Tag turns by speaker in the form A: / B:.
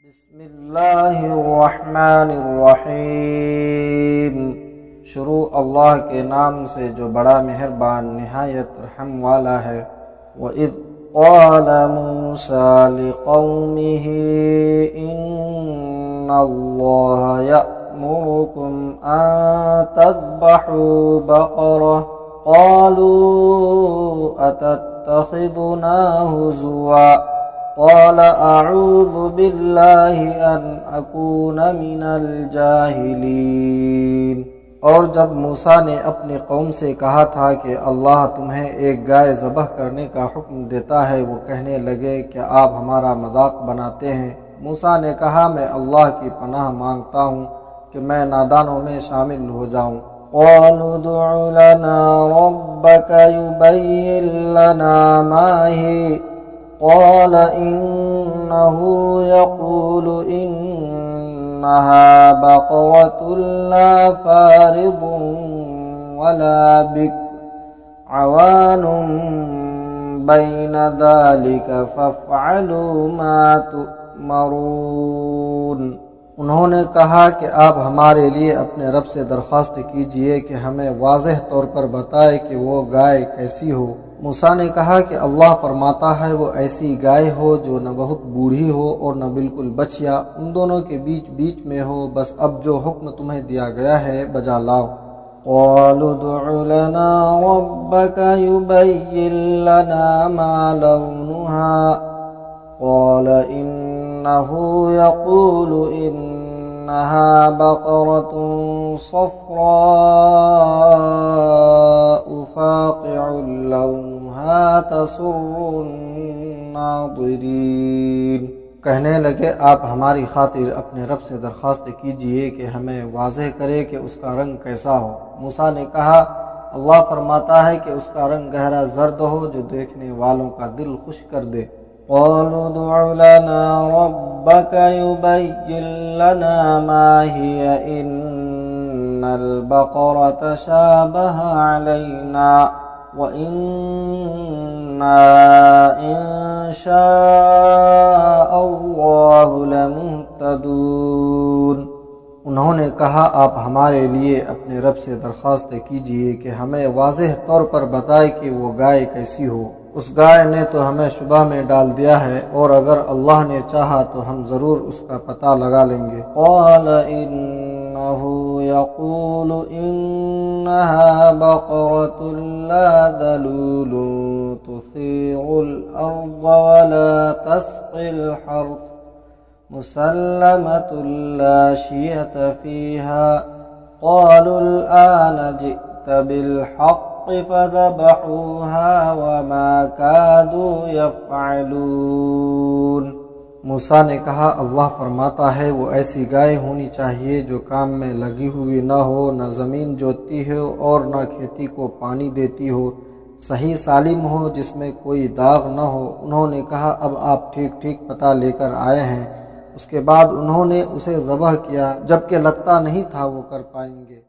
A: بسم اللہ الرحمن الرحیم۔ شروع اللہ کے نام سے جو بڑا مہربان نہایت رحم والا ہے۔ وَإِذْ قَالَ مُوسَىٰ لِقَوْمِهِ إِنَّ اللَّهَ يَأْمُرُكُمْ أَن تَذْبَحُوا بَقَرَةً قَالُوا أَتَتَّخِذُنَا هُزُوًا قال اعوذ باللہ ان اکون من الجاہلین۔ اور جب موسیٰ نے اپنی قوم سے کہا تھا کہ اللہ تمہیں ایک گائے ذبح کرنے کا حکم دیتا ہے، وہ کہنے لگے کیا آپ ہمارا مذاق بناتے ہیں؟ موسیٰ نے کہا میں اللہ کی پناہ مانگتا ہوں کہ میں نادانوں میں شامل ہو جاؤں۔ قالوا ادع لنا ربك يبين لنا ما هي قال إنه يقول إنها بقرة لا فارض ولا بكر عوان بين ذلك فافعلوا ما تؤمرون۔ انہوں نے کہا کہ آپ ہمارے لیے اپنے رب سے درخواست کیجئے کہ ہمیں واضح طور پر بتائے کہ وہ گائے کیسی ہو۔ موسیٰ نے کہا کہ اللہ فرماتا ہے وہ ایسی گائے ہو جو نہ بہت بوڑھی ہو اور نہ بالکل بچیا، ان دونوں کے بیچ میں ہو، بس اب جو حکم تمہیں دیا گیا ہے بجا لاؤ۔ قالوا ادع لنا ربك يبين لنا ما لونها قال إنه يقول إنها بقرة صفراء فاقع لونها تسر الناظرين۔ کہنے لگے آپ ہماری خاطر اپنے رب سے درخواست کیجئے کہ ہمیں واضح کرے کہ اس کا رنگ کیسا ہو۔ موسیٰ نے کہا اللہ فرماتا ہے کہ اس کا رنگ گہرا زرد ہو جو دیکھنے والوں کا دل خوش کر دے۔ قالوا ادع لنا ربك يبين لنا ما هي إن البقرة شابه علينا وإنا إن شاء الله لمهتدون۔ انہوں نے کہا آپ ہمارے لیے اپنے رب سے درخواست کیجئے کہ ہمیں واضح طور پر بتائے کہ وہ گائے کیسی ہو۔ اس گائے نے تو ہمیں شبہ میں ڈال دیا ہے، اور اگر اللہ نے چاہا تو ہم ضرور اس کا پتہ لگا لیں گے۔ قال إنه يقول إنها بقرة لا ذلول تثير الأرض ولا تسقي الحرث مسلمة لا شية فيها قالوا الآن جئت بالحق فذبحوها وما كادوا يفعلون۔ موسیٰ نے کہا اللہ فرماتا ہے وہ ایسی گائے ہونی چاہیے جو کام میں لگی ہوئی نہ ہو، نہ زمین جوتتی ہو اور نہ کھیتی کو پانی دیتی ہو، صحیح سالم ہو، جس میں کوئی داغ نہ ہو۔ انہوں نے کہا اب آپ ٹھیک پتہ لے کر آئے ہیں۔ اس کے بعد انہوں نے اسے ذبح کیا، جبکہ لگتا نہیں تھا وہ کر پائیں گے۔